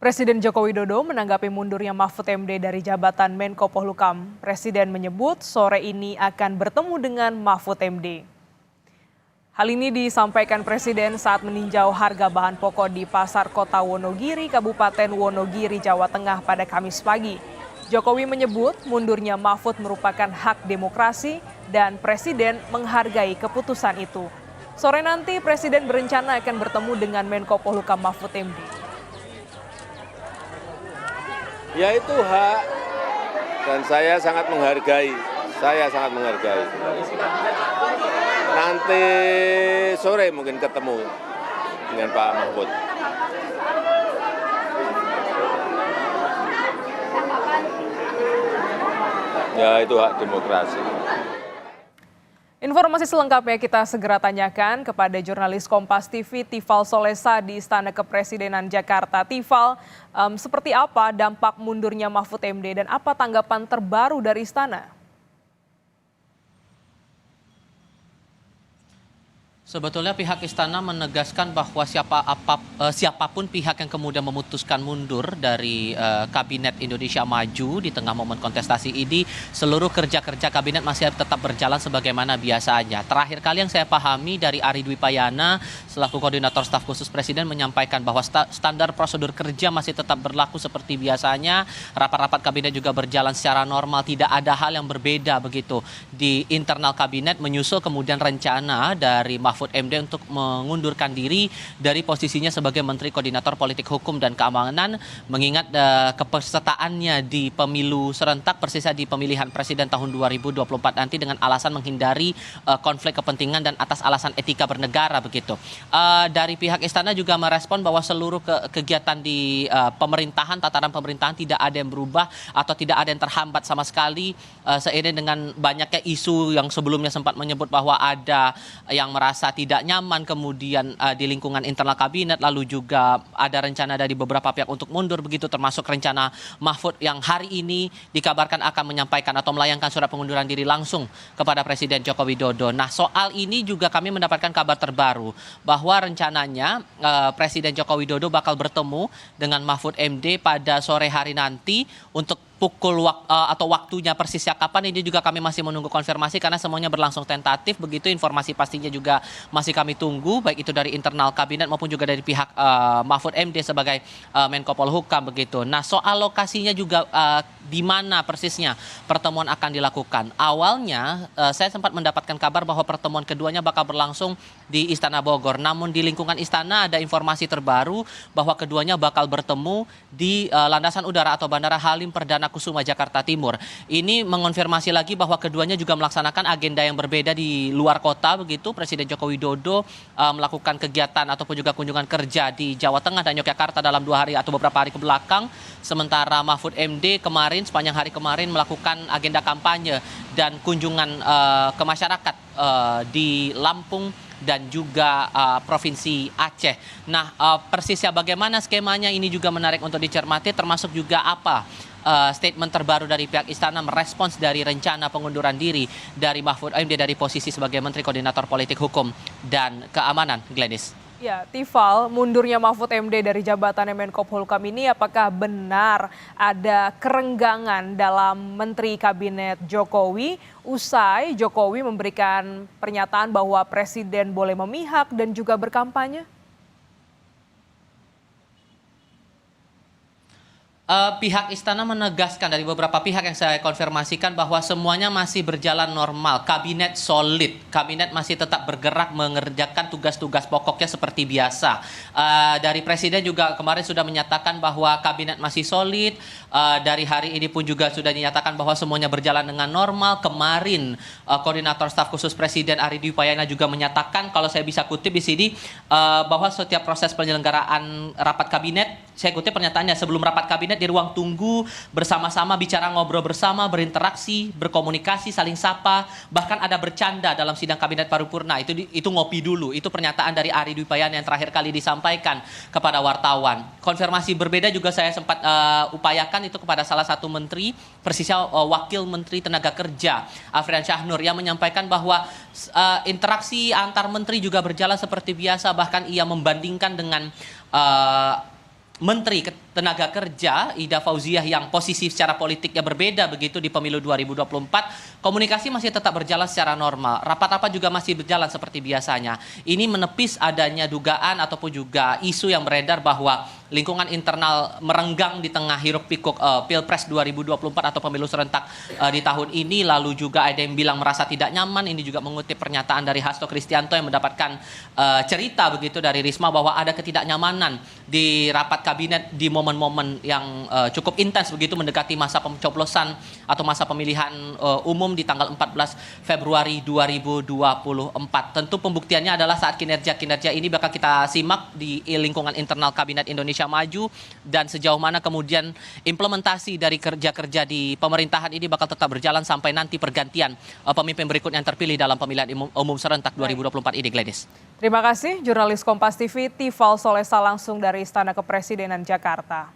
Presiden Joko Widodo menanggapi mundurnya Mahfud MD dari jabatan Menko Polhukam. Presiden menyebut sore ini akan bertemu dengan Mahfud MD. Hal ini disampaikan Presiden saat meninjau harga bahan pokok di Pasar Kota Wonogiri, Kabupaten Wonogiri, Jawa Tengah pada Kamis pagi. Jokowi menyebut mundurnya Mahfud merupakan hak demokrasi dan Presiden menghargai keputusan itu. Sore nanti Presiden berencana akan bertemu dengan Menko Polhukam Mahfud MD. Ya itu hak dan saya sangat menghargai. Nanti sore mungkin ketemu dengan Pak Mahfud. Ya itu hak demokrasi. Informasi selengkapnya kita segera tanyakan kepada jurnalis Kompas TV Tifal Solesa di Istana Kepresidenan Jakarta. Tifal, seperti apa dampak mundurnya Mahfud MD dan apa tanggapan terbaru dari Istana? Sebetulnya pihak istana menegaskan bahwa siapapun pihak yang kemudian memutuskan mundur dari Kabinet Indonesia Maju di tengah momen kontestasi ini, seluruh kerja-kerja kabinet masih tetap berjalan sebagaimana biasanya. Terakhir kali yang saya pahami dari Ari Dwi Payana selaku Koordinator Staf Khusus Presiden menyampaikan bahwa standar prosedur kerja masih tetap berlaku seperti biasanya. Rapat-rapat kabinet juga berjalan secara normal, tidak ada hal yang berbeda begitu di internal kabinet, menyusul kemudian rencana dari Mahfud MD untuk mengundurkan diri dari posisinya sebagai Menteri Koordinator Politik Hukum dan Keamanan, mengingat kepesertaannya di pemilu serentak persisnya di pemilihan presiden tahun 2024 nanti dengan alasan menghindari konflik kepentingan dan atas alasan etika bernegara begitu. Dari pihak istana juga merespon bahwa seluruh kegiatan di pemerintahan, tataran pemerintahan tidak ada yang berubah atau tidak ada yang terhambat sama sekali, seiring dengan banyaknya isu yang sebelumnya sempat menyebut bahwa ada yang merasa tidak nyaman kemudian di lingkungan internal kabinet, lalu juga ada rencana dari beberapa pihak untuk mundur begitu, termasuk rencana Mahfud yang hari ini dikabarkan akan menyampaikan atau melayangkan surat pengunduran diri langsung kepada Presiden Joko Widodo. Nah, soal ini juga kami mendapatkan kabar terbaru bahwa rencananya Presiden Joko Widodo bakal bertemu dengan Mahfud MD pada sore hari nanti untuk atau waktunya persisnya kapan ini juga kami masih menunggu konfirmasi karena semuanya berlangsung tentatif begitu. Informasi pastinya juga masih kami tunggu baik itu dari internal kabinet maupun juga dari pihak Mahfud MD sebagai Menko Polhukam begitu. Nah, soal lokasinya juga di mana persisnya pertemuan akan dilakukan. Awalnya saya sempat mendapatkan kabar bahwa pertemuan keduanya bakal berlangsung di Istana Bogor. Namun di lingkungan istana ada informasi terbaru bahwa keduanya bakal bertemu di landasan udara atau Bandara Halim Perdana Kusuma Jakarta Timur. Ini mengonfirmasi lagi bahwa keduanya juga melaksanakan agenda yang berbeda di luar kota begitu. Presiden Joko Widodo melakukan kegiatan ataupun juga kunjungan kerja di Jawa Tengah dan Yogyakarta dalam 2 hari atau beberapa hari ke belakang. Sementara Mahfud MD sepanjang hari kemarin melakukan agenda kampanye dan kunjungan ke masyarakat di Lampung dan juga Provinsi Aceh. Nah, persisnya bagaimana skemanya ini juga menarik untuk dicermati, termasuk juga apa statement terbaru dari pihak istana merespons dari rencana pengunduran diri dari Mahfud MD dari posisi sebagai Menteri Koordinator Politik Hukum dan Keamanan. Glenis. Ya, Tifal, mundurnya Mahfud MD dari jabatan Menko Polhukam ini apakah benar ada kerenggangan dalam Menteri Kabinet Jokowi usai Jokowi memberikan pernyataan bahwa Presiden boleh memihak dan juga berkampanye? Pihak istana menegaskan dari beberapa pihak yang saya konfirmasikan bahwa semuanya masih berjalan normal. Kabinet solid, kabinet masih tetap bergerak mengerjakan tugas-tugas pokoknya seperti biasa. Dari Presiden juga kemarin sudah menyatakan bahwa kabinet masih solid. Dari hari ini pun juga sudah dinyatakan bahwa semuanya berjalan dengan normal. Kemarin Koordinator Staf Khusus Presiden Ari Dwi Payana juga menyatakan, kalau saya bisa kutip di sini, bahwa setiap proses penyelenggaraan rapat kabinet, saya kutip pernyataannya, sebelum rapat kabinet di ruang tunggu bersama-sama bicara, ngobrol bersama, berinteraksi, berkomunikasi, saling sapa, bahkan ada bercanda dalam sidang kabinet paripurna. Itu ngopi dulu. Itu pernyataan dari Ari Dwi Payana yang terakhir kali disampaikan kepada wartawan. Konfirmasi berbeda juga saya sempat upayakan itu kepada salah satu menteri, persisnya Wakil Menteri Tenaga Kerja Afrian Syahnur, yang menyampaikan bahwa interaksi antar menteri juga berjalan seperti biasa, bahkan ia membandingkan dengan menteri tenaga kerja Ida Fauziah yang posisi secara politiknya berbeda begitu di pemilu 2024, komunikasi masih tetap berjalan secara normal. Rapat-rapat juga masih berjalan seperti biasanya. Ini menepis adanya dugaan ataupun juga isu yang beredar bahwa lingkungan internal merenggang di tengah hiruk-pikuk Pilpres 2024 atau pemilu serentak di tahun ini. Lalu juga ada yang bilang merasa tidak nyaman. Ini juga mengutip pernyataan dari Hasto Kristianto yang mendapatkan cerita begitu dari Risma bahwa ada ketidaknyamanan di rapat kabinet di momen-momen yang cukup intens begitu mendekati masa pencoblosan atau masa pemilihan umum di tanggal 14 Februari 2024. Tentu pembuktiannya adalah saat kinerja-kinerja ini bakal kita simak di lingkungan internal Kabinet Indonesia Maju, dan sejauh mana kemudian implementasi dari kerja-kerja di pemerintahan ini bakal tetap berjalan sampai nanti pergantian pemimpin berikutnya yang terpilih dalam pemilihan umum serentak 2024 ini, Gladys. Terima kasih, jurnalis Kompas TV Tifal Solesa langsung dari Istana Kepresidenan Jakarta.